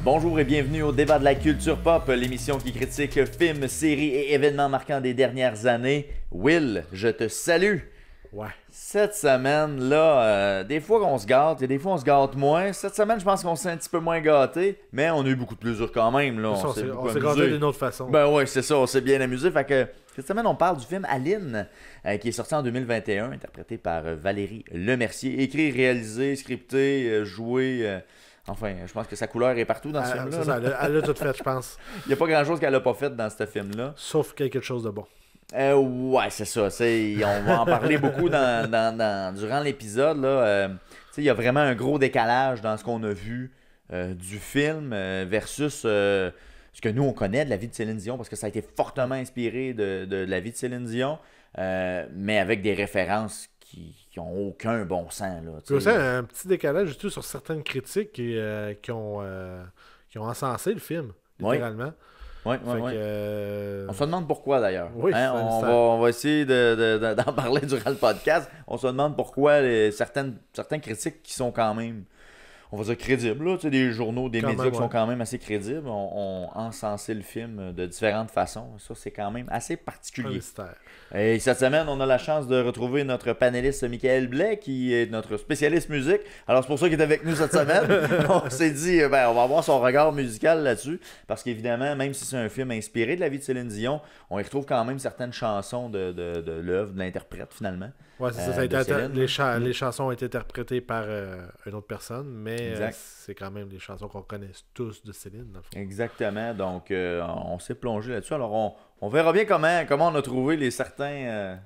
Bonjour et bienvenue au débat de la culture pop, l'émission qui critique films, séries et événements marquants des dernières années. Will, je te salue. Ouais. Cette semaine-là, des fois on se gâte et des fois on se gâte moins. Cette semaine, je pense qu'on s'est un petit peu moins gâté, mais on a eu beaucoup de plaisir quand même. Là. On s'est gâté d'une autre façon. Ben ouais, c'est ça, on s'est bien amusé. Fait que cette semaine, on parle du film Aline, qui est sorti en 2021, interprété par Valérie Lemercier. Écrit, réalisé, scripté, joué... Enfin, je pense que sa couleur est partout dans ce film-là. Ça, elle a tout fait, je pense. Il n'y a pas grand-chose qu'elle n'a pas fait dans ce film-là. Sauf quelque chose de bon. Ouais, c'est ça. On va en parler beaucoup durant l'épisode. Il y a vraiment un gros décalage dans ce qu'on a vu du film versus ce que nous, on connaît de la vie de Céline Dion, parce que ça a été fortement inspiré de la vie de Céline Dion, mais avec des références qui n'ont aucun bon sens. Il y a aussi un petit décalage du tout sur certaines critiques qui ont encensé le film, littéralement. Oui. On se demande pourquoi d'ailleurs. Oui, on va essayer d'en parler durant le podcast. On se demande pourquoi certaines critiques qui sont quand même, on va dire, crédibles. Là, des journaux, des médias qui sont quand même assez crédibles ont encensé le film de différentes façons. Ça, c'est quand même assez particulier. Et cette semaine, on a la chance de retrouver notre panéliste Michael Blais, qui est notre spécialiste musique. Alors, c'est pour ça qu'il est avec nous cette semaine. On s'est dit, on va avoir son regard musical là-dessus. Parce qu'évidemment, même si c'est un film inspiré de la vie de Céline Dion, on y retrouve quand même certaines chansons de l'œuvre, de l'interprète finalement. Ouais, c'est ça. Les chansons ont été interprétées par une autre personne, mais c'est quand même les chansons qu'on connaît tous de Céline, dans le fond. Exactement. Donc, on s'est plongé là-dessus. Alors, on verra bien comment on a trouvé certains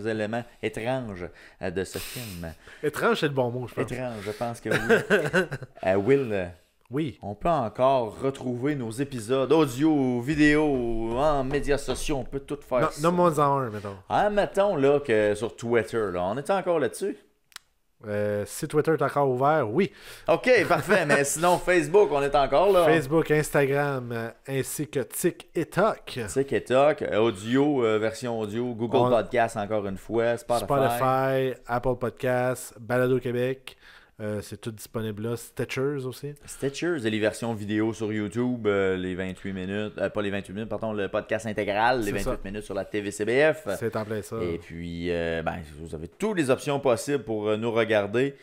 éléments étranges de ce film. Étrange, c'est le bon mot, je pense. Étrange, je pense que oui. Will, oui. On peut encore retrouver nos épisodes audio, vidéo, en médias sociaux. On peut tout faire ça. Nomme-moi-en un, mettons. Mettons là, que sur Twitter, là, on est encore là-dessus? Si Twitter est encore ouvert, oui. OK, parfait. Mais sinon, Facebook, on est encore là. Facebook, Instagram, ainsi que Tic et Toc. Tic et Toc, audio, version audio, Google Podcast encore une fois, Spotify, Apple Podcasts, Balado Québec. C'est tout disponible là. Stitchers aussi. Stitchers et les versions vidéo sur YouTube, les 28 minutes, pas les 28 minutes, pardon, le podcast intégral, les 28 minutes sur la TVCBF. C'est en plein ça. Et puis, vous avez toutes les options possibles pour nous regarder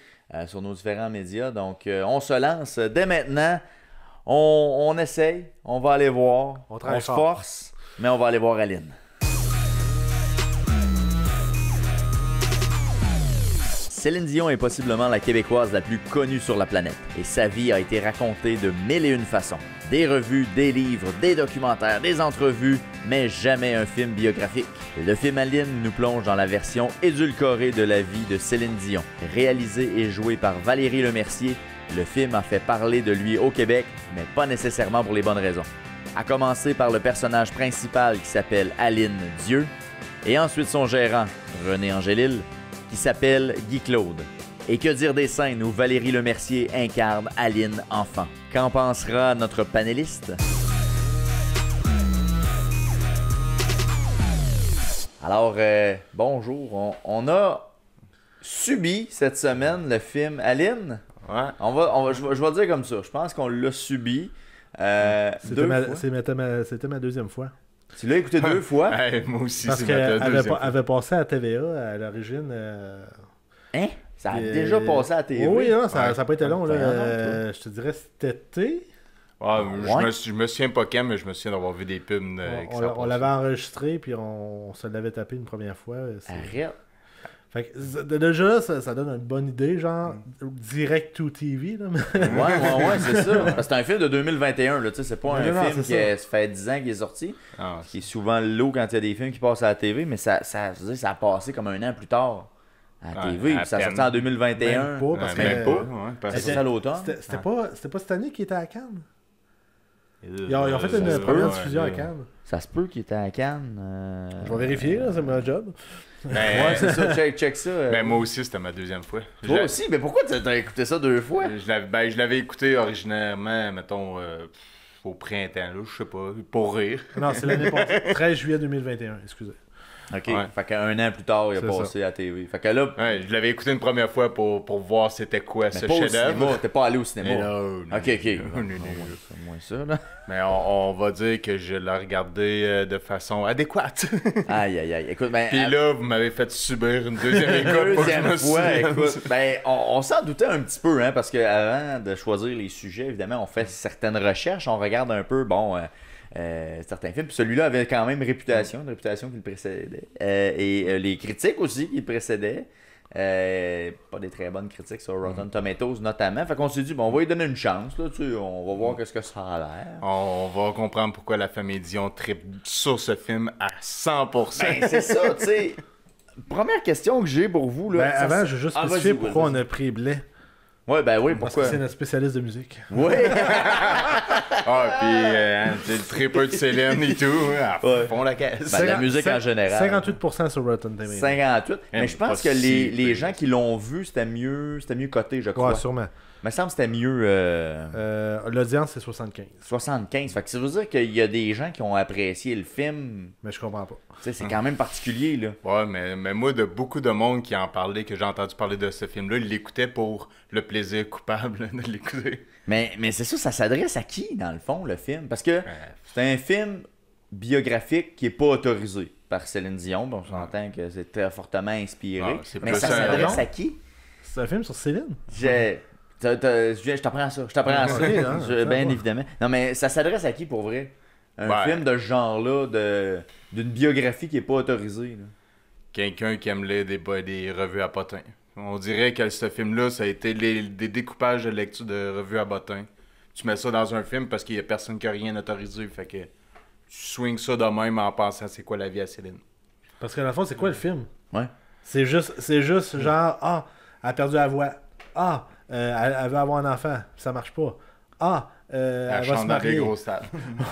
sur nos différents médias. Donc, on se lance dès maintenant. On essaye, on va aller voir. On se force, mais on va aller voir Aline. Céline Dion est possiblement la Québécoise la plus connue sur la planète et sa vie a été racontée de mille et une façons. Des revues, des livres, des documentaires, des entrevues, mais jamais un film biographique. Le film Aline nous plonge dans la version édulcorée de la vie de Céline Dion. Réalisé et joué par Valérie Lemercier, le film a fait parler de lui au Québec, mais pas nécessairement pour les bonnes raisons. À commencer par le personnage principal qui s'appelle Aline Dieu, et ensuite son gérant, René Angélil, qui s'appelle Guy Claude. Et que dire des scènes où Valérie Lemercier incarne Aline enfant? Qu'en pensera notre panéliste? Alors, bonjour. On a subi cette semaine le film Aline. Ouais. Je vais dire comme ça. Je pense qu'on l'a subi C'était ma deuxième fois. Tu l'as écouté 2 fois? Moi aussi, parce qu'elle avait passé à TVA à l'origine. Hein? Ça a déjà passé à TV? Oui, non, ça n'a pas été long. Là. Je te dirais cet été. Je me souviens pas quand, mais je me souviens d'avoir vu des pubs. On l'avait enregistré, puis on se l'avait tapé une première fois. Arrête! Fait que, déjà là, ça donne une bonne idée, genre direct to TV. Là. ouais, c'est ça. Parce que c'est un film de 2021, là, c'est pas un film qui ça fait 10 ans qu'il est sorti. Qui est souvent lourd quand il y a des films qui passent à la TV, mais ça a passé comme un an plus tard à la TV. Ça a sorti en 2021. Même pas, parce que c'est ça l'automne. C'était pas cette année qu'il était à Cannes. Ils ont fait une première diffusion à Cannes. Ça se peut qu'il était à Cannes. Je vais vérifier, là, c'est mon job. Ouais, c'est ça, check ça. Moi aussi, c'était ma deuxième fois. Toi aussi? Mais pourquoi tu as écouté ça 2 fois? Je l'avais écouté originairement, mettons, au printemps, là, je sais pas, pour rire. Non, c'est l'année passée. 13 juillet 2021, excusez. OK. Fait qu'un an plus tard, il a passé à la TV. Fait que là... je l'avais écouté une première fois pour voir c'était quoi ce chef-d'œuvre. T'es pas allé au cinéma? Non. OK. moins ça, là. Mais on va dire que je l'ai regardé de façon adéquate. Aïe, aïe, aïe. Écoute, ben... Puis là, vous m'avez fait subir une deuxième école. Deuxième fois, écoute. Ben, on s'en doutait un petit peu, hein, parce qu'avant de choisir les sujets, évidemment, on fait certaines recherches, on regarde un peu, certains films. Puis celui-là avait quand même une réputation qui le précédait. Et les critiques aussi qui le précédaient. Pas des très bonnes critiques sur Rotten Tomatoes notamment. Fait qu'on s'est dit, bon, on va lui donner une chance. Là, on va voir qu'est-ce que ça a l'air. On va comprendre pourquoi la famille Dion tripe sur ce film à 100%. Ben, c'est ça, tu sais. Première question que j'ai pour vous. Là, ben, avant, je veux juste spécifier pourquoi on a pris Blais. Ouais, ben oui, pourquoi? Parce que c'est notre spécialiste de musique. Oui! Puis le tripper de Céline et tout, font la caisse. Ben, la musique en général. 58% sur Rotten Tomatoes. 58. Mais je pense que les gens qui l'ont vu, c'était mieux coté, je crois. Ouais, sûrement. Il me semble que c'était mieux... L'audience, c'est 75. 75. Fait que ça veut dire qu'il y a des gens qui ont apprécié le film. Mais je comprends pas. C'est quand même particulier, là. Ouais, mais moi, de beaucoup de monde qui en parlait, que j'ai entendu parler de ce film-là, ils l'écoutaient pour le plaisir coupable de l'écouter. Mais c'est ça s'adresse à qui, dans le fond, le film? Parce que c'est un film biographique qui est pas autorisé par Céline Dion. Bon, on s'entend que c'est très fortement inspiré. Mais ça s'adresse à qui? C'est un film sur Céline? Je t'apprends ça. Bien évidemment. Non, mais ça s'adresse à qui pour vrai? Un film de ce genre-là, d'une biographie qui est pas autorisée. Là. Quelqu'un qui aime lire des revues à potins. On dirait que ce film-là, ça a été des découpages de lecture de revues à potins. Tu mets ça dans un film parce qu'il y a personne qui a rien autorisé. Fait que tu swings ça de même en pensant c'est quoi la vie à Céline. Parce que dans le fond, c'est quoi le film? Ouais. C'est juste genre, elle a perdu la voix. Elle veut avoir un enfant, ça marche pas. Elle va se marier. Dans des gros stades.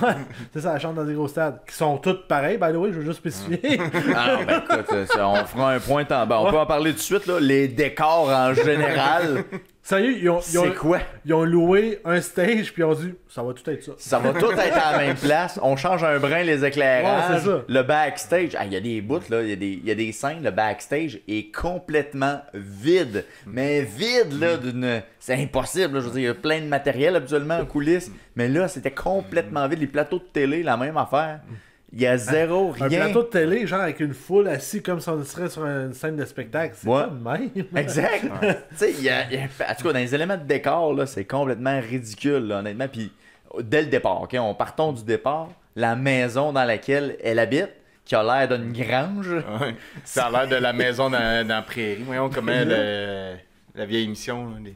Ouais, c'est ça, elle chante dans des gros stades. Qui sont toutes pareilles, by the way, je veux juste spécifier. Ben écoute, on fera un point on peut en parler tout de suite, là. Les décors en général. Sérieux, c'est quoi? Ils ont loué un stage, puis ils ont dit, ça va tout être ça. Ça va tout être à la même place. On change un brin les éclairages. Ouais, c'est ça. Le backstage, il y a des bouts, là, il y a des scènes, le backstage est complètement vide. Mais vide, là, c'est impossible, là, je veux dire, il y a plein de matériel habituellement en coulisses. Mais là, c'était complètement vide. Les plateaux de télé, la même affaire. Il y a zéro, rien. Un plateau de télé, genre avec une foule assise comme si on serait sur une scène de spectacle. C'est pas de même. Exact. Tu sais, en tout cas, dans les éléments de décor, là, c'est complètement ridicule, là, honnêtement. Puis, dès le départ, OK, partons du départ, la maison dans laquelle elle habite, qui a l'air d'une grange. Ouais. Ça a l'air de la maison dans la prairie. Voyons comment la vieille émission. Les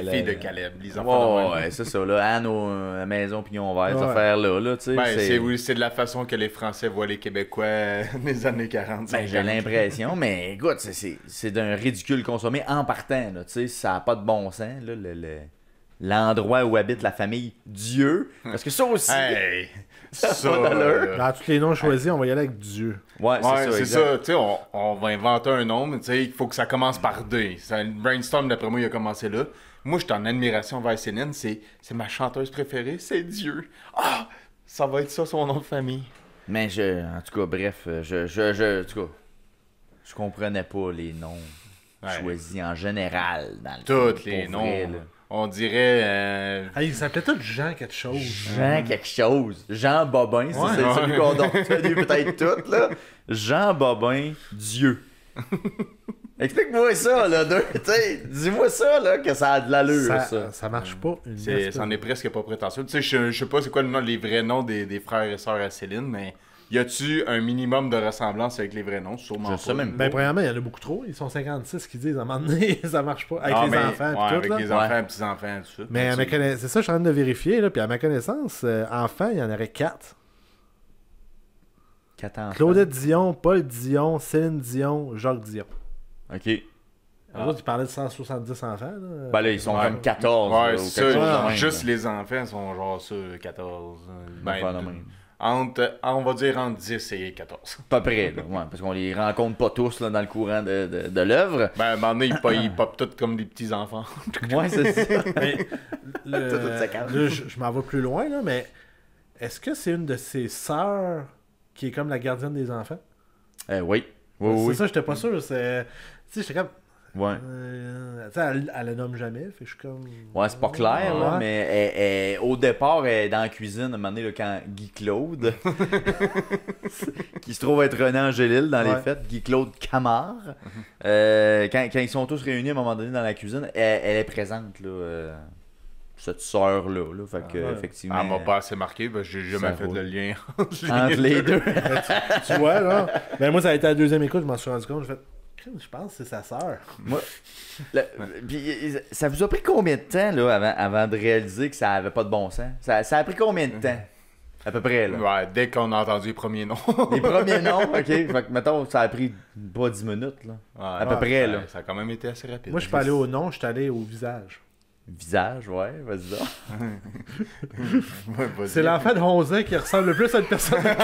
filles de Caleb. Les enfants ouais, c'est ça. Là, Anne, la maison Pignon Vert, cette affaire-là. Tu sais, c'est de la façon que les Français voient les Québécois des années 40. Ben, j'ai l'impression, mais écoute, c'est d'un ridicule consommé en partant. Là, tu sais, ça n'a pas de bon sens. Là, l'endroit où habite la famille Dieu. Parce que ça aussi... Hey, ça, dans tous les noms choisis, on va y aller avec Dieu. Ouais, c'est ça. Tu sais, on va inventer un nom, mais tu sais, il faut que ça commence par D. Le brainstorm, d'après moi, il a commencé là. Moi, je suis en admiration vers Céline. C'est ma chanteuse préférée, c'est Dieu. Ça va être ça, son nom de famille. Mais en tout cas, bref, en tout cas, je comprenais pas les noms choisis en général. Tous les noms. Vrai, on dirait... il s'appelait tout Jean quelque chose. Jean quelque chose. Jean Bobin, c'est celui qu'on a retenu peut-être tout, là. Jean Bobin, Dieu. Explique-moi ça, là. Dis-moi ça, là, que ça a de l'allure, ça. Ça marche pas. C'en est presque pas prétentieux. Tu sais, je sais pas c'est quoi les vrais noms des frères et sœurs à Céline, mais... Y a-tu un minimum de ressemblance avec les vrais noms? Sûrement pas. Même pas. Ben, premièrement, il y en a beaucoup trop. Ils sont 56 qui disent à un moment donné, ça marche pas. Avec les enfants. Ouais, avec tout, les enfants, petits-enfants, tout ça. Mais c'est ça, je suis en train de vérifier. Là, puis à ma connaissance, enfants, il y en aurait 4. 4 enfants. Claudette Dion, Paul Dion, Céline Dion, Jacques Dion. OK. Les autres, ils parlaient de 170 enfants. Là. Ben là, ils sont comme 14. Ouais, là, c'est ça. Juste les enfants sont genre ça, 14. On va dire entre 10 et 14. Pas près, là, parce qu'on les rencontre pas tous là, dans le courant de l'œuvre. Ben, à un moment donné, ils popent tous comme des petits-enfants. Ouais, c'est ça. Je m'en vais plus loin, là, mais est-ce que c'est une de ses sœurs qui est comme la gardienne des enfants? Oui. C'est ça, j'étais pas sûr. Tu sais, j'étais comme... Ouais. Elle la nomme jamais, fait que je suis comme... Ouais, c'est pas clair, là, mais au départ, elle est dans la cuisine, à un moment donné, là, quand Guy Claude, qui se trouve être René Angélil dans les fêtes, Guy Claude Camard, quand ils sont tous réunis à un moment donné dans la cuisine, elle est présente, là, cette sœur-là, là, fait que, effectivement... Elle m'a pas assez marqué, parce que j'ai jamais fait le lien entre les deux. Tu vois, là, ben moi, ça a été la deuxième écoute, je m'en suis rendu compte, j'ai fait... Je pense que c'est sa sœur. Moi, ça vous a pris combien de temps là, avant de réaliser que ça avait pas de bon sens? Ça a pris combien de temps? À peu près, là. Ouais, dès qu'on a entendu les premiers noms. Les premiers noms, ok. Fait que, mettons, ça a pris pas 10 minutes, là. À peu près, là. Ça a quand même été assez rapide. Moi, je suis pas allé au nom, je suis allé au visage. Visage, ouais, vas-y donc. C'est l'enfant de 11 ans qui ressemble le plus à une personne de 40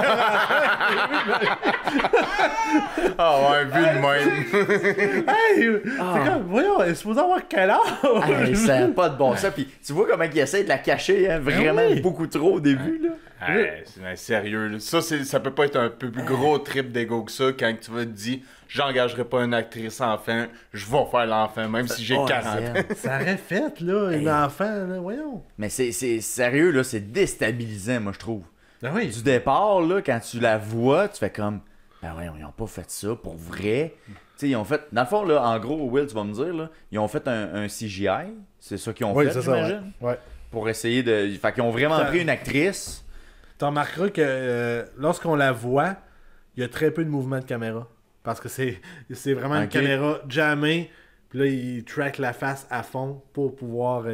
Ah ouais, vu de même. Hey! C'est comme, voyons, elle est supposée avoir quel âge? Hey, ça n'a pas de bon sens. Puis tu vois comment il essaie de la cacher, hein, vraiment beaucoup trop au début, là. C'est sérieux, là. Ça peut pas être un peu plus gros trip d'ego que ça quand tu vas te dire j'engagerai pas une actrice enfant, je vais faire l'enfant, même si j'ai 40 ans. Ça aurait fait, là, un enfant, là, voyons. Mais c'est sérieux, là, c'est déstabilisant, moi, je trouve. Ben oui. Du départ, là, quand tu la vois, tu fais comme, ben ouais, ils ont pas fait ça pour vrai. Tu sais, ils ont fait, dans le fond, là, en gros, Will, tu vas me dire, là, ils ont fait un CGI, c'est ça qu'ils ont fait, j'imagine. Ouais. Pour essayer de. Fait qu'ils ont vraiment pris une actrice. Tu remarqueras que lorsqu'on la voit, il y a très peu de mouvement de caméra. Parce que c'est vraiment une caméra jammée. Puis là, il track la face à fond pour pouvoir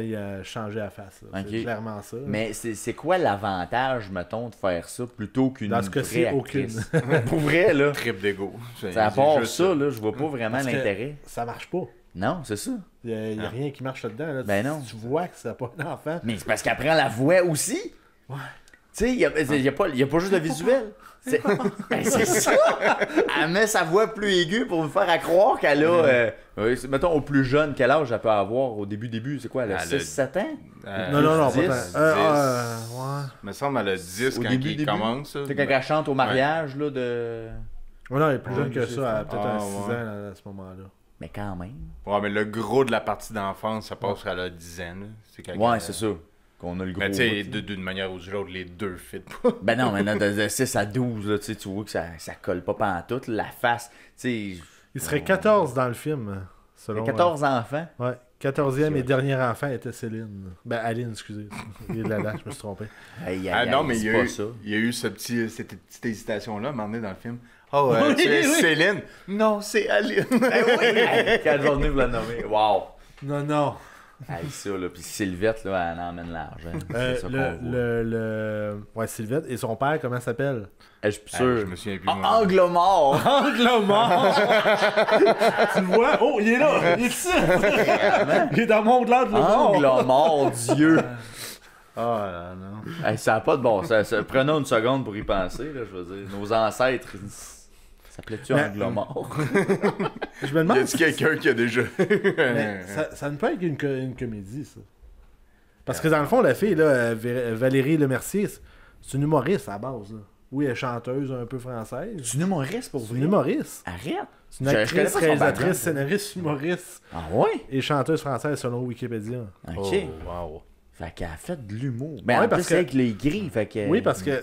changer la face. C'est clairement ça. Mais c'est quoi l'avantage, mettons, de faire ça plutôt qu'une vraie actrice? Pour vrai, là. Trip d'ego. À part ça, là, je vois pas vraiment l'intérêt. Ça marche pas. Non, c'est ça. Il n'y a rien qui marche là-dedans. Là. Ben non. Tu vois que c'est pas un enfant. Mais c'est parce qu'elle prend la voix aussi. Ouais. Tu sais, il n'y a pas juste le visuel. C'est ça! Elle met sa voix plus aiguë pour me faire croire qu'elle a... mettons, au plus jeune, quel âge elle peut avoir au début? C'est quoi, elle a 6-7 ans? Non, 10, pas ouais. Il me semble qu'elle a 10 quand il commence. C'est quand elle chante au mariage, là, de... Ouais, non, elle est plus jeune que ça. Elle a peut-être 6 ans à ce moment-là. Mais quand même. Ouais, mais le gros de la partie d'enfance, ça passe qu'elle a 10 ans. Ouais, c'est ça. Qu'on a le gros. Mais tu sais, d'une manière ou d'une autre, les deux fit pas. Ben non, mais de 6 à 12, là, tu vois que ça colle pas pantoute. La face, tu sais. Il serait 14 dans le film, selon... 14 enfants? Ouais. 14e et dernier enfant était Céline. Ben, Aline, excusez. Il est de là, je me suis trompé. Non, mais il y a eu cette petite hésitation-là, à un moment donné dans le film. Oh, tu es Céline? Non, c'est Aline. Oui! Quand elle va venir vous la nommer. Wow! Non. Hey, ça, là. Puis Sylvette, là, elle emmène l'argent. C'est ça qu'on voit. Ouais, Sylvette. Et son père, comment il s'appelle? Je suis plus sûr. Je me souviens plus. Anglomore! Anglomore! Tu le vois? Oh, il est là! Il est ici! Il est dans mon delà de Anglomore, Dieu! Oh là, non. Hey, ça n'a pas de bon sens. Prenons une seconde pour y penser, là, je veux dire. Nos ancêtres... S'appelait-tu Anglomore? Je me demande. Y a-t-il quelqu'un qui a déjà. ça ne peut être une comédie, ça. Parce que dans le fond, la fille, là, Valérie Lemercier, c'est une humoriste à la base. Là. Oui, elle est chanteuse un peu française. C'est une humoriste pour vous? C'est une humoriste. Arrête! C'est une actrice, réalisatrice, scénariste, humoriste. Ah ouais? Et chanteuse française selon Wikipédia. Ok. Oh, wow. Fait qu'elle a fait de l'humour. Mais en plus, avec les gris, fait que... Oui, parce que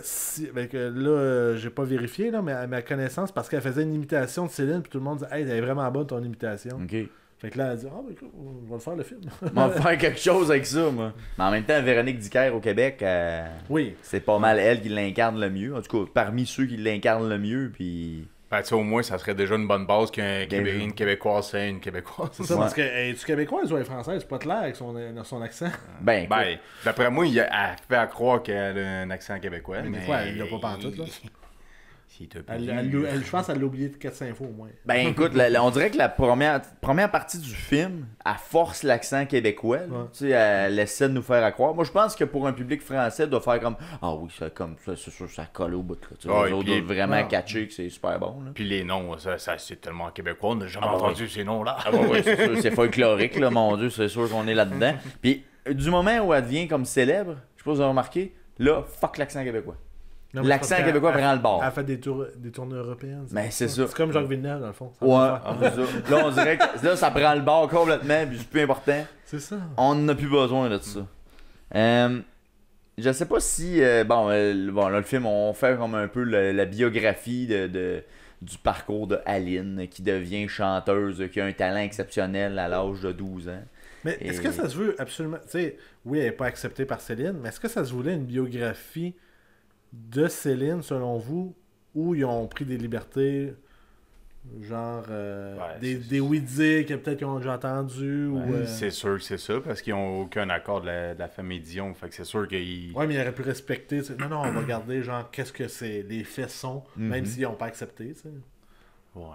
là, j'ai pas vérifié, là, mais à ma connaissance, parce qu'elle faisait une imitation de Céline, puis tout le monde disait « Hey, elle est vraiment bonne ton imitation. » Ok. Fait que là, elle a dit « Ah, ben écoute, on va le faire le film. » On va faire quelque chose avec ça, moi. Mais en même temps, Véronique Dicker au Québec, oui. C'est pas mal elle qui l'incarne le mieux. En tout cas, parmi ceux qui l'incarnent le mieux, puis... Ben, tu sais, au moins, ça serait déjà une bonne base qu'une Québécoise fait une Québécoise. C'est ça, parce que es-tu québécoise ou elle est française? C'est pas clair avec son accent. Ben, d'après moi, elle fait à croire qu'elle a un accent québécois. Mais des fois, elle l'a pas pantoute, là. Je pense qu'elle l'a oublié de 4-5 fois au moins. Ben écoute, on dirait que la première partie du film, elle force l'accent québécois. Ouais. Tu sais, elle essaie de nous faire croire. Moi, je pense que pour un public français, elle doit faire comme ah oui, c'est sûr, ça colle au bout. Les autres doivent vraiment catcher que c'est super bon. Là. Puis les noms, ça c'est tellement québécois, on n'a jamais entendu ces noms-là. Ah bah oui, c'est sûr, c'est folklorique, là, mon Dieu, c'est sûr qu'on est là-dedans. Puis du moment où elle devient comme célèbre, je sais pas si vous avez remarqué, là, fuck l'accent québécois. Non, mais l'accent c'est parce québécois qu'elle- prend le bord. Elle fait des tournées européennes. Ben, c'est ça. C'est comme Jacques Villeneuve, dans le fond. Ça Ouais, va faire. c'est ça. Là, on dirait que là, ça prend le bord complètement, puis c'est plus important. C'est ça. On n'a plus besoin de ça. Je sais pas si. Bon, là, le film, on fait comme un peu la biographie du parcours de Aline, qui devient chanteuse, qui a un talent exceptionnel à l'âge de 12 ans. Mais est-ce que ça se veut absolument. Tu sais, oui, elle n'est pas acceptée par Céline, mais est-ce que ça se voulait une biographie de Céline, selon vous, où ils ont pris des libertés, genre des oui-dire que peut-être qu'ils ont déjà entendu ou. C'est sûr que c'est ça, parce qu'ils n'ont aucun accord de la famille Dion. Fait que c'est sûr qu'ils. Ouais, mais ils auraient pu respecter. Tu sais, non, on va garder, genre, qu'est-ce que c'est, les faits sont, même s'ils n'ont pas accepté, tu sais. Ouais.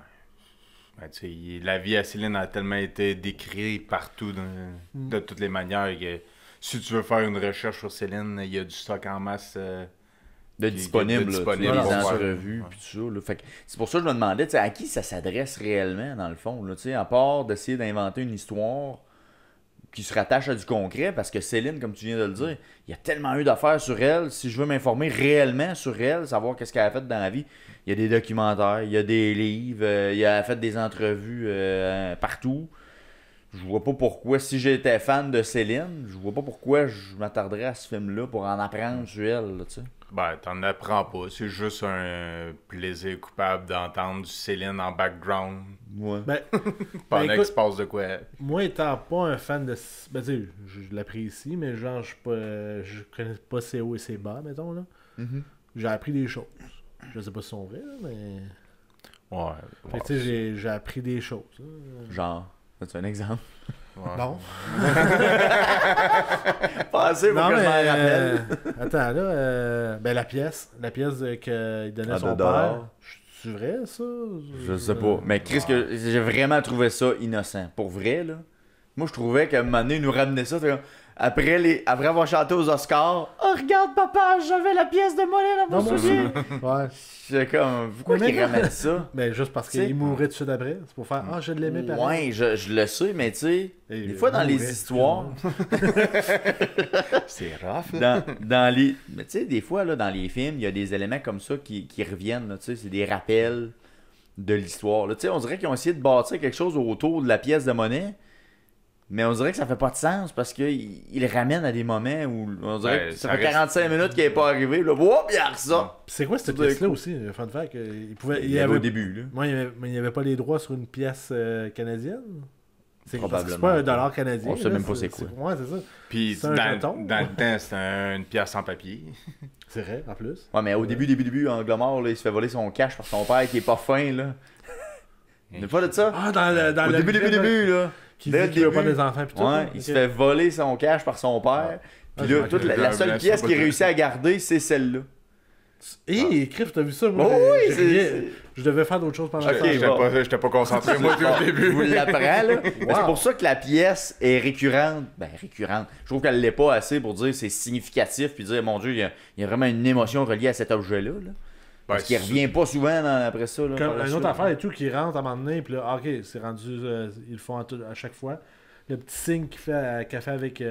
Ben, tu sais, la vie à Céline a tellement été décrite partout, de toutes les manières, que si tu veux faire une recherche sur Céline, il y a du stock en masse. De disponible, disponible, les on va entrevues, voir. puis tout ça. Là. Fait que c'est pour ça que je me demandais, tu sais, à qui ça s'adresse réellement, dans le fond, là, tu sais, à part d'essayer d'inventer une histoire qui se rattache à du concret, parce que Céline, comme tu viens de le dire, il y a tellement eu d'affaires sur elle. Si je veux m'informer réellement sur elle, savoir qu'est-ce qu'elle a fait dans la vie, il y a des documentaires, il y a des livres, il a fait des entrevues partout. Je vois pas pourquoi, si j'étais fan de Céline, je vois pas pourquoi je m'attarderais à ce film-là pour en apprendre sur elle, là, tu sais. Ben, t'en apprends pas. C'est juste un plaisir coupable d'entendre du Céline en background Ouais. Ben, pendant écoute, qu'il se passe de quoi. moi, étant pas un fan de. Ben, tu sais, je l'apprécie, mais genre, je connais pas ses hauts et ses bas, mettons, là. J'ai appris des choses. Je sais pas si sont vraies, là, mais. Ouais. Fait que, tu sais, j'ai appris des choses. Hein. Genre, as-tu un exemple? Ouais. Non. Pensez pour Non, que je mais. m'en rappelle. Attends, là. Ben, la pièce qu'il donnait à Ah, son de dollars. père. C'est vrai, ça? Je sais pas. Mais Chris, que j'ai vraiment trouvé ça innocent. Pour vrai, là. Moi, je trouvais qu'à un moment donné, il nous ramenait ça. Après avoir chanté aux Oscars, oh, regarde, papa, j'avais la pièce de monnaie dans Non, mon moi soulier. aussi. Ouais. J'étais comme, pourquoi Mais qu'il non. ramène ça? Ben, juste parce Tu sais. qu'il mourrait tout de suite après. C'est pour faire Ah, je l'aimais pareil. Ouais, je le sais, mais tu sais, Et des fois dans les mourait, histoires, C'est rough, là. dans les. Mais tu sais, des fois, là, dans les films, il y a des éléments comme ça qui reviennent. Là, tu sais, c'est des rappels de l'histoire. Là. Tu sais, on dirait qu'ils ont essayé de bâtir quelque chose autour de la pièce de monnaie, mais on dirait que ça fait pas de sens parce qu'ils le ramènent à des moments où on dirait Ben, que ça ça fait reste- 45 minutes qu'il n'est pas arrivé. Là, hop, il y a ça. Puis c'est quoi cette Tout d'un pièce-là coup. aussi? Fun fact, il pouvait. Il y avait au début. Là. Moi, mais il n'y avait pas les droits sur une pièce canadienne? C'est Probablement. pas un dollar canadien. On sait là, même pas c'est quoi. Ouais, c'est ça. Puis C'est un jeton. dans le temps, c'était une pièce en papier. C'est vrai, en plus. Ouais, mais au début, Anglomar, là, il se fait voler son cash par son père qui est pas fin. Là. Il n'y a pas de ça? Ah, dans Au le début, là. Qui Dès dit le qu'il veut pas début. des enfants pis tout. Ouais, là. il Ok. se fait voler son cash par son père. Puis Ah, là, j'ai toute manqué. la seule Blanc, pièce ça, qu'il pas réussit à garder, c'est celle-là. Hé, Criff, t'as vu ça? Moi, Oh oui, j'ai c'est- rien- c'est- Je devais faire d'autres choses pendant Ok, ça. J'étais pas concentré, moi, depuis le Je début. vous l'apprends, là. Mais Wow. c'est pour ça que la pièce est récurrente. Ben, récurrente. Je trouve qu'elle l'est pas assez pour dire c'est significatif puis dire, mon Dieu, il y a vraiment une émotion reliée à cet objet-là. Là. Parce qu'il revient pas souvent après ça. Là, Comme par la une suite. autre affaire et tout qui rentre à un moment donné, puis là, ah, ok, c'est rendu, ils le font à chaque fois. Le petit signe qu'il fait avec.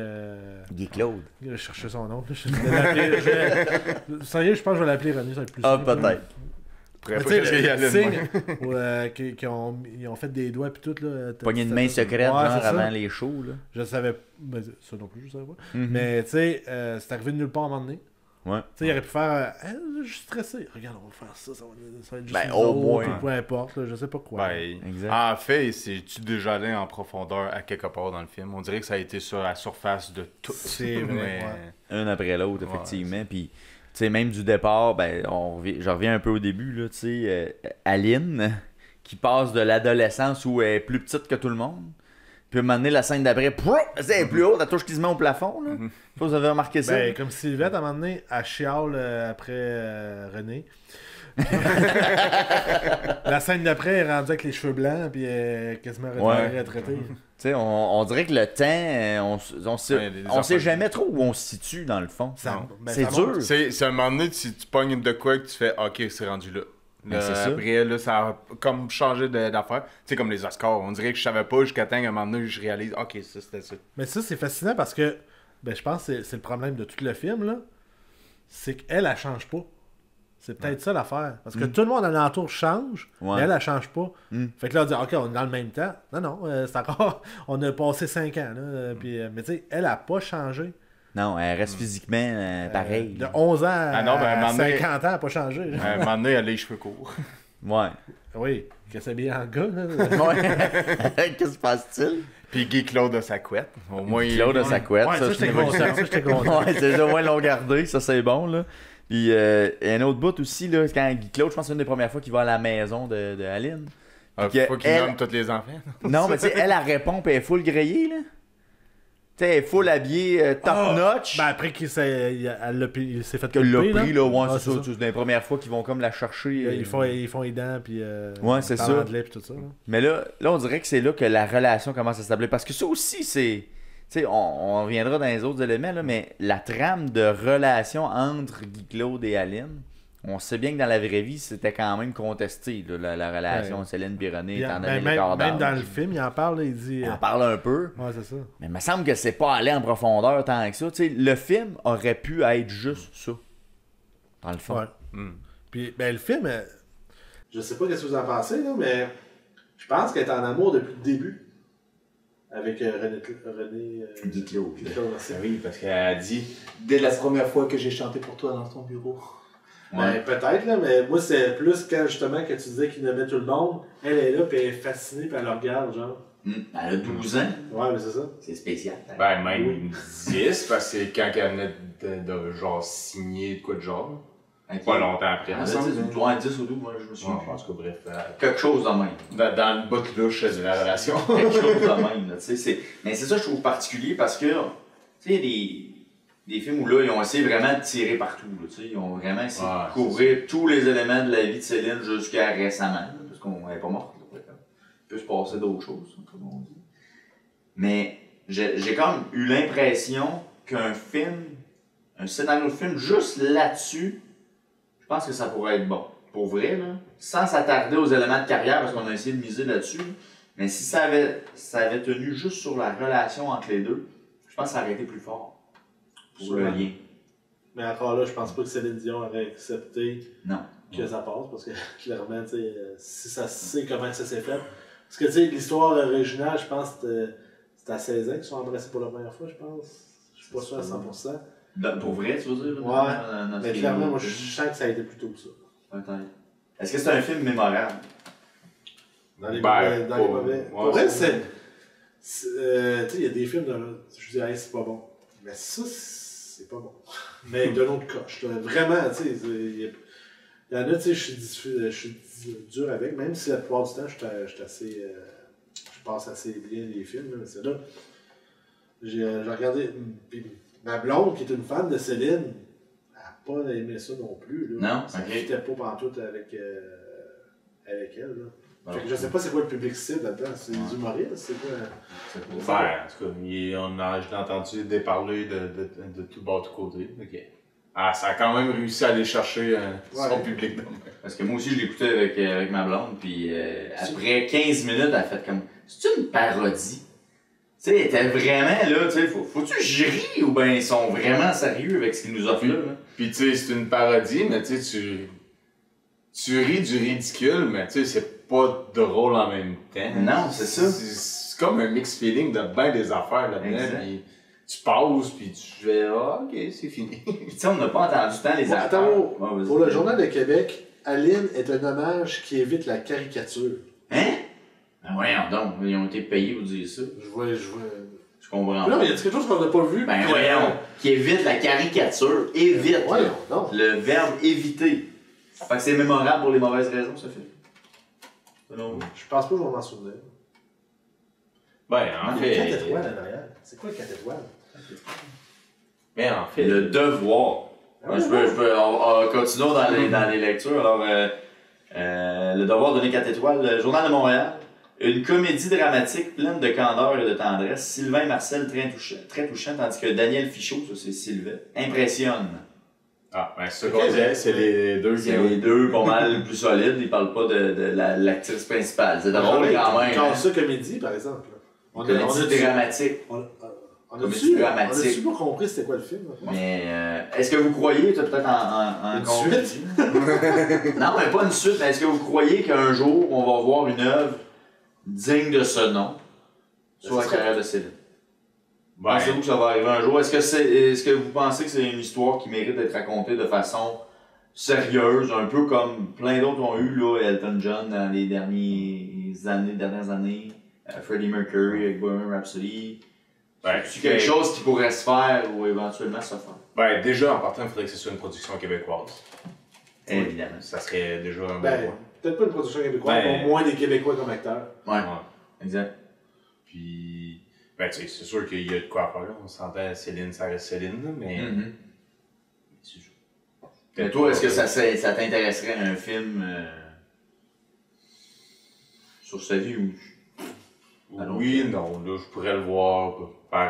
Guy Claude. Je cherchais son nom. Je vais l'appeler. Sérieux, je pense que je vais l'appeler René, ça va être plus Ah, simple. peut-être. Très Mais pas tu sais, qu'est-ce qu'il y a le là de signe même. ils ont fait des doigts puis tout là. Poignée de main secrète, Ouais, genre, c'est ça. avant les shows. Là. Je savais, ben, ça non plus, je savais pas. Mhm. Mais tu sais, c'est arrivé de nulle part à un moment donné. Ouais. Tu sais, il aurait pu faire, je suis stressé. Regarde, on va faire ça, ça va être juste Ben, nous au autres, moins. ou peu importe, là, je sais pas quoi. Ben, Exact. en fait, c'est-tu déjà allé en profondeur à quelque part dans le film? On dirait que ça a été sur la surface de tout. C'est vrai, ouais. Un après l'autre, Ouais, effectivement. Puis, tu sais, même du départ, ben, je reviens un peu au début, là, tu sais, Aline, qui passe de l'adolescence où elle est plus petite que tout le monde. Puis, à un moment donné, la scène d'après, pouf, elle est plus haute, elle touche quasiment au plafond, là. Je sais pas si vous avez remarqué ça. Ben, comme Sylvette, à un moment donné, elle chiale après René. La scène d'après, elle est rendue avec les cheveux blancs, puis elle est quasiment Ouais. retraitée. Tu sais, on dirait que le temps, on sait, Ouais, les on sait affaires- jamais trop où on se situe, dans le fond. Non. C'est ça dur. monte. C'est un moment donné, si tu pognes de quoi que tu fais, ok, c'est rendu là. Ben, Là, c'est ça. après, là, ça a comme changé d'affaire. Tu sais, comme les Oscars, on dirait que je savais pas jusqu'à temps qu'à un moment donné, je réalise, ok, ça c'était ça. Mais ça, c'est fascinant parce que, ben, je pense que c'est le problème de tout le film, là. C'est qu'elle, elle change pas. C'est peut-être ça l'affaire. Parce que tout le monde alentour change, mais elle change pas. Fait que là, on dit, OK, on est dans le même temps. Non, c'est encore... On a passé 5 ans. Là, puis, mais tu sais, elle a pas changé. Non, elle reste physiquement pareille. De 11 ans à 50 ans, elle n'a pas changé. À un moment donné, elle a les cheveux courts. Ouais. Oui, que c'est bien en gars. Là. Ouais. Qu'est-ce qui se passe-t-il? Puis Guy Claude a sa couette. Au moins, Claude a sa couette. Ouais, ça, c'est j'étais une content. évolution. Ça, j'étais content. Ouais, c'est déjà au moins l'ont gardé. Ça, c'est bon, là. Puis, un autre bout aussi, là, quand Guy Claude, je pense que c'est une des premières fois qu'il va à la maison de Aline. Il faut qu'il nomme tous les enfants. Non, mais tu sais, elle répond, puis elle est full grillée, là. Tu sais, elle est full habillée top notch. Ben après qu'il s'est fait Que l'a culper, pris, là, ouais, Ah, c'est ça. C'est les premières fois qu'ils vont comme la chercher. Ils font les dents, puis ouais, c'est ça. l'anglais, puis tout ça. Là. Mais là, on dirait que c'est là que la relation commence à s'établir. Parce que ça aussi, c'est... Tu sais, on reviendra dans les autres éléments, là, mais la trame de relation entre Guy Claude et Aline, on sait bien que dans la vraie vie, c'était quand même contesté, là, la relation de Céline Bironnet, étant donné l'écart d'âge. Même dans le film, il en parle, là, il dit... Il en parle un peu. Ouais, c'est ça. Mais il me semble que c'est pas aller en profondeur tant que ça. Tu sais, le film aurait pu être juste ça. Dans le fond. Ouais. Puis, ben, le film... Je sais pas ce que vous en pensez, là, mais je pense qu'elle est en amour depuis le début. Avec René Guy Claude. Merci. Oui, parce qu'elle a dit dès la première fois que j'ai chanté pour toi dans ton bureau. Ben, peut-être, là, mais moi, c'est plus quand justement que tu disais qu'il aimait tout le monde. Elle est là, puis elle est fascinée, puis elle le regarde, genre. Elle a 12 ans. Ouais, mais c'est ça. C'est spécial. Ben, même 10, parce que c'est quand elle venait de genre signer de quoi de genre. Pas longtemps après. Elle a 10 ou 12, moi je me souviens. Je pense que bref. Quelque chose de même. Dans le bout de louche de la relation. Quelque chose de même. Là, mais c'est ça que je trouve particulier parce que, tu sais, des films où là, ils ont essayé vraiment de tirer partout. Là, ils ont vraiment essayé de couvrir tous les éléments de la vie de Céline jusqu'à récemment. Là, parce qu'on n'est pas morte. Il peut se passer d'autres choses, comme on dit. Mais j'ai comme eu l'impression qu'un film, un scénario de film juste là-dessus, je pense que ça pourrait être bon. Pour vrai, là. Sans s'attarder aux éléments de carrière, parce qu'on a essayé de miser là-dessus. Mais si ça avait tenu juste sur la relation entre les deux, je pense que ça aurait été plus fort. Pour le lien. Mais encore là, je pense pas que Céline Dion aurait accepté que ça passe, parce que clairement, tu sais, si ça sait comment ça s'est fait. Parce que, tu sais, l'histoire originale, je pense que c'était à 16 ans qu'ils sont embrassés pour la première fois, je pense. Je suis pas sûr à 100%. Pour vrai, tu veux dire? Ouais, mais clairement, moi, je sens que ça a été plus tôt que ça. Peut-être. Est-ce que c'est un film mémorable? Dans les mauvais. Pour vrai, c'est... Tu sais, il y a des films, je dirais, c'est pas bon. Mais ça, c'est pas bon. Mais d'un autre cas, vraiment, tu sais, il y en a, tu sais, je suis dur avec, même si la plupart du temps, je passe assez bien les films, mais c'est là. J'ai regardé, puis ma blonde, qui est une fan de Céline, elle n'a pas aimé ça non plus. Là. Non? Ça ne fitait pas pantoute avec elle. Là. Fait que je sais pas c'est quoi le public cible là-dedans. C'est des humoristes, c'est quoi? Ben, en tout cas, je l'ai entendu déparler de tout bas, de tout côté. Okay. Ça a quand même réussi à aller chercher son public. Parce que moi aussi, je l'écoutais avec ma blonde, puis après 15 minutes, elle a fait comme... C'est une parodie? Tu sais, elle était vraiment là, tu sais, faut-tu que je rie ou bien ils sont vraiment sérieux avec ce qu'ils nous offrent là? Puis tu sais, c'est une parodie, mais tu sais, tu ris du ridicule, mais tu sais, c'est pas drôle en même temps. Non, c'est ça. C'est comme un mix feeling de bien des affaires là-dedans. Puis tu pauses, puis tu fais ok, c'est fini. Puis tu sais, on n'a pas entendu tant les acteurs. Attends, pour le Journal de Québec, Aline est un hommage qui évite la caricature. Hein? Ben voyons donc, ils ont été payés pour dire ça. Je comprends. Non, mais il y a quelque chose qu'on n'a pas vu. Ben voyons, qui évite la caricature. Évite. Le verbe éviter. Fait que c'est mémorable pour les mauvaises raisons, ça fait. Non. Je pense pas que je vais m'en souvenir. Ben, en fait. 4 étoiles en arrière. C'est quoi 4 étoiles? Mais en fait. Le devoir. Continuons dans les lectures. Alors, le devoir donné 4 étoiles. Le Journal de Montréal. Une comédie dramatique pleine de candeur et de tendresse. Sylvain et Marcel très touchant, tandis que Daniel Fichot, ça c'est Sylvain, impressionne. Ben c'est ça qu'on disait, c'est les deux qui C'est les deux pas mal plus solides, ils parlent pas de l'actrice principale. C'est drôle quand même. Quand ça, comédie, par exemple. Comédie dramatique. On comédie a-tu dramatique. pas compris c'était quoi le film? Mais est-ce que vous croyez, toi peut-être en Une suite? Non, mais pas une suite, mais est-ce que vous croyez qu'un jour on va voir une œuvre digne de ce nom sur la carrière de Céline? Ben, Pensez-vous que ça va arriver un jour? Est-ce que vous pensez que c'est une histoire qui mérite d'être racontée de façon sérieuse, un peu comme plein d'autres ont eu, là, Elton John dans les dernières années, Freddie Mercury avec Bohemian Rhapsody? C'est quelque chose qui pourrait se faire ou éventuellement se faire? ben, déjà, en partant, il faudrait que ce soit une production québécoise. Évidemment. Ça serait déjà un bon Ben, point. peut-être pas une production québécoise, mais au moins des Québécois comme acteurs. Ouais, Ouais. exact. Puis, ben, tu sais, c'est sûr qu'il y a de quoi faire, là. On s'entend, Céline, ça reste Céline, là, mais. C'est sûr. Et toi, est-ce que ça t'intéresserait un film sur sa vie ou... Oui, non, là, je pourrais le voir par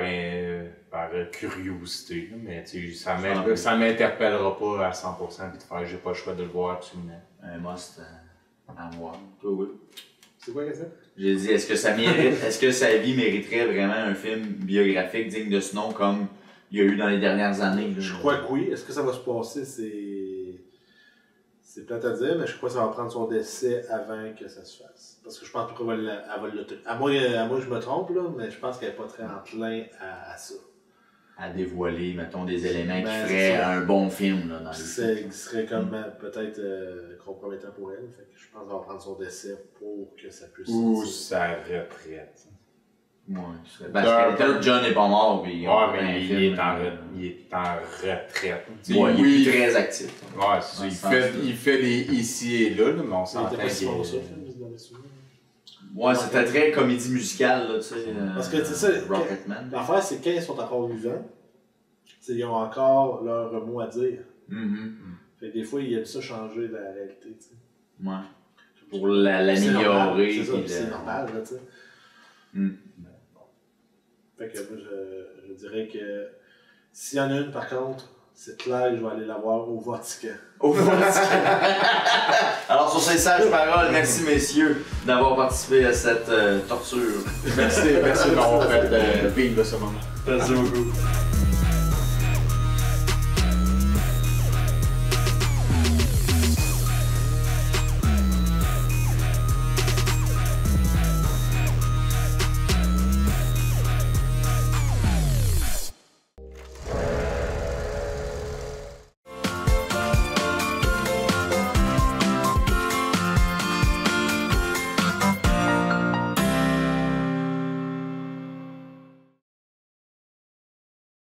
curiosité, là, mais tu sais, ça m'interpellera pas à 100% puis de faire j'ai pas le choix de le voir absolument. Un must à voir. Toi, oui. C'est quoi que c'est? J'ai dit, est-ce que sa vie mériterait vraiment un film biographique digne de ce nom comme il y a eu dans les dernières années? Là? Je crois que oui. Est-ce que ça va se passer? C'est plate à dire, mais je crois que ça va prendre son décès avant que ça se fasse. Parce que je pense pas qu'elle va l'autoriser. À moi, je me trompe, là, mais je pense qu'elle n'est pas très enclin à ça. À dévoiler, mettons, des éléments qui Ben, feraient un bon film là, dans les Ce serait comme peut-être compromettant pour elle. Fait que je pense qu'elle va prendre son décès pour que ça puisse Ou sortir. sa retraite. Ouais, parce que John n'est pas mort, puis Ouais, mais il est en retraite. Tu sais, Ouais, il est oui, plus très actif. ouais, c'est ça. Il fait des ici et là, mais on Ça s'entend n'était pas si bon qu'il ça, le film, dans les souvenirs. Ouais, c'était très comédie musicale, là, tu sais. Parce que, tu sais, ça, Rocketman. l'affaire, c'est que quand ils sont encore vivants, ils ont encore leur mot à dire. Fait que des fois, ils aiment ça changer la réalité, tu sais. Ouais. Pour l'améliorer. C'est ça, puis c'est normal, là, tu sais. Mm. Fait que moi, je dirais que s'il y en a une, par contre, c'est clair que je vais aller la voir au Vatican. Au Vatican. Alors, sur ces sages paroles, merci messieurs d'avoir participé à cette torture. Merci d'avoir fait vivre ce moment. Merci beaucoup.